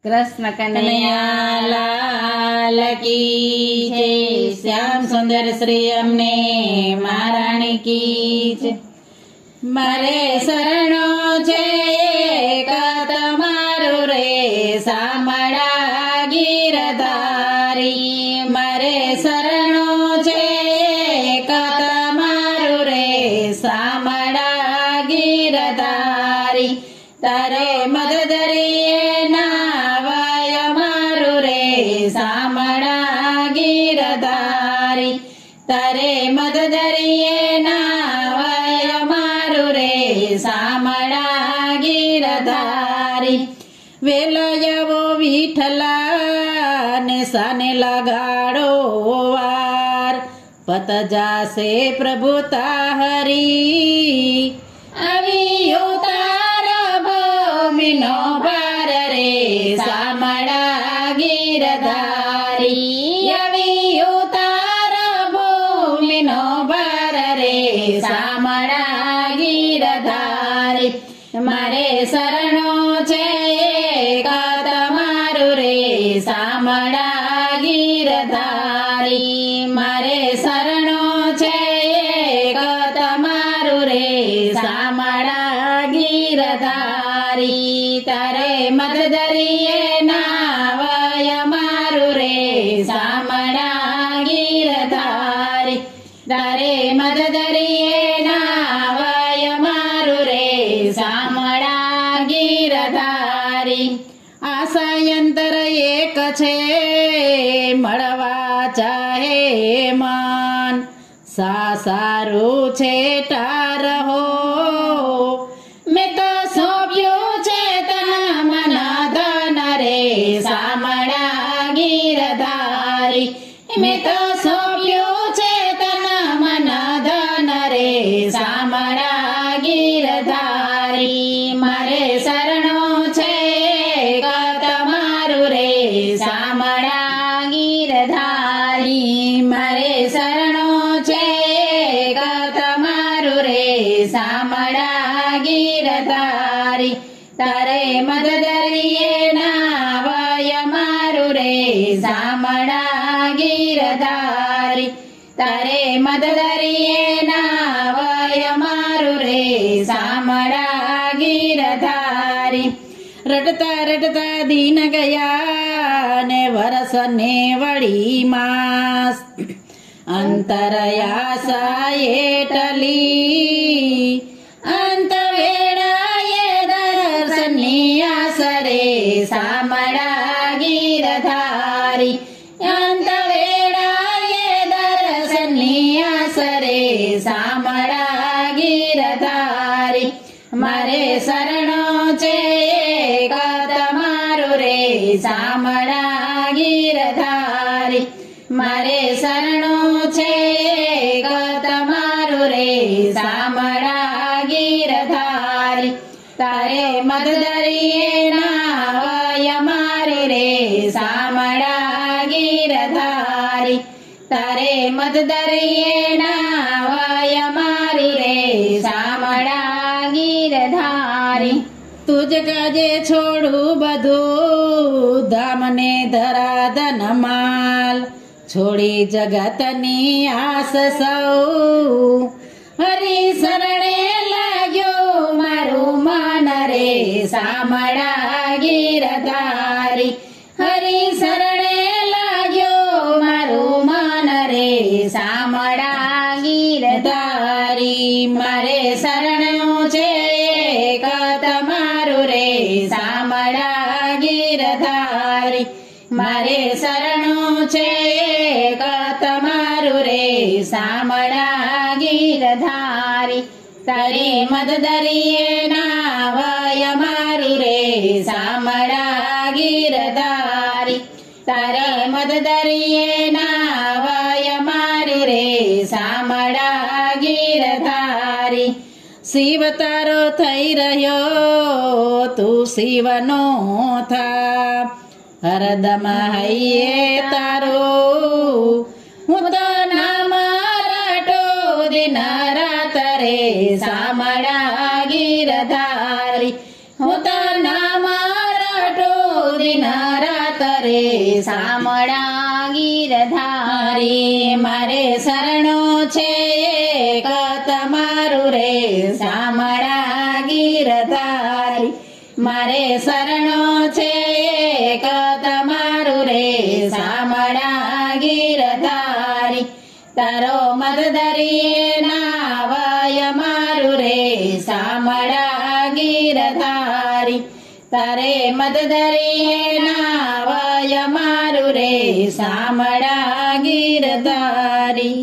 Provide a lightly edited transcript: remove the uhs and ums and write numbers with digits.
कृष्ण कन्हैया लाल की जय। श्याम सुंदर श्री अમને મહારાણી की जय। મારે શરણો છે એક તમારું રે સામળા ગીરધારી। મારે શરણો છે એક તમારું રે સામળા ગીરધારી। તારે મદદરીએ નાવાય મારું રે સામળા ગીરધારી। તારે મદદરીએ નાવાય મારું રે સામળા ગીરધારી। વેલયવો વિઠલા ને સાને લગાડો વાર પત જાશે પ્રભુ તાહરી। આવ્યો તારા ભૂમિનો ભાર રે સામળા ગીરધારી। આવ્યો તારા ભૂમિનો ભાર રે સામળા ગીરધારી। મારે શરણો છે એક તમારું રે સામળા ગીરધારી। મારે શરણો છે એક તમારું રે સામળા ગીરધારી। તારે મદદરીએ નાવાય મારું રે સામળા ગીરધારી। તારે મદદરીએ નાવાય મારું રે સામળા ગીરધારી। આશાયંતર એક છે મળવા ચાહે મન સારું છે તારહો। મેં તો સોંપ્યું છે તન મન ધન રે સામળા ગીરધારી। મેં તો સોંપ્યું છે તન મન ધન રે સામળા ગીરધારી। મારે શરણો છે એક તમારું રે સામળા ગીરધારી। મારે શરણો છે એક તમારું રે સામળા ગીરધારી। તારે મદદરીએ નાવાય મારું રે સામળા ગીરધારી। તારે મદદરીએ નાવાય મારું રે સામળા ગીરધારી। રડતા રડતા દિન ગયા ને વરસને વળી માસ અંતરયાસાએ ટલી। અંત વેળાએ દર્શનની આસ રે સામળા ગીરધારી। અંત વેળાએ દર્શનની આસ રે સામળા ગીરધારી। મારે શરણો છે એક તમારું રે સામળા ગીરધારી। મારે શરણો છે એક તમારું રે સામળા ગીરધારી। તારે મદદરીએ નાવાય મારું રે સામળા ગીરધારી। તારે મદદરીએ નાવાય મારું રે સામળા ગીરધારી। તુજ કાજે છોડું બધું ધામને ધરાધન માલ છોડી જગતની આસ સૌ। હરી શરણે લાગ્યો મારું મન રે સામળા ગીરધારી। હરી શરણે લાગ્યો મારું મન રે સામળા ગીરધારી। મારે શરણો છે એક તમારું રે સામળા ગીરધારી। મારે શરણો છે એક તમારું રે સામળા ગીરધારી। તારે મદદરીએ નાવાય મારું રે સામળા ગીરધારી। તારે મદદરીએ નાવાય મારું રે સામળા ગીરધારી। શિવ તારો થઈ રહ્યો તું શિવનો થા હરદમ હૈયે તારો। હું તો નામ રાટો દિન રાત રે સામળા ગીરધારી। હું તો નામ રાટો દિન દિન રાત રે શામળા ગીરધારી મારે શરણો છે એક તમારું રે શામળા ગીરધારી મારે શરણો છે એક તમારું રે શામળા ગીરધારી તારો મદદરીએ નાવય મારું રે શામળા ગીરધારી તારે મદદરીએ નાવય મારું રે શામળા ગીરધારી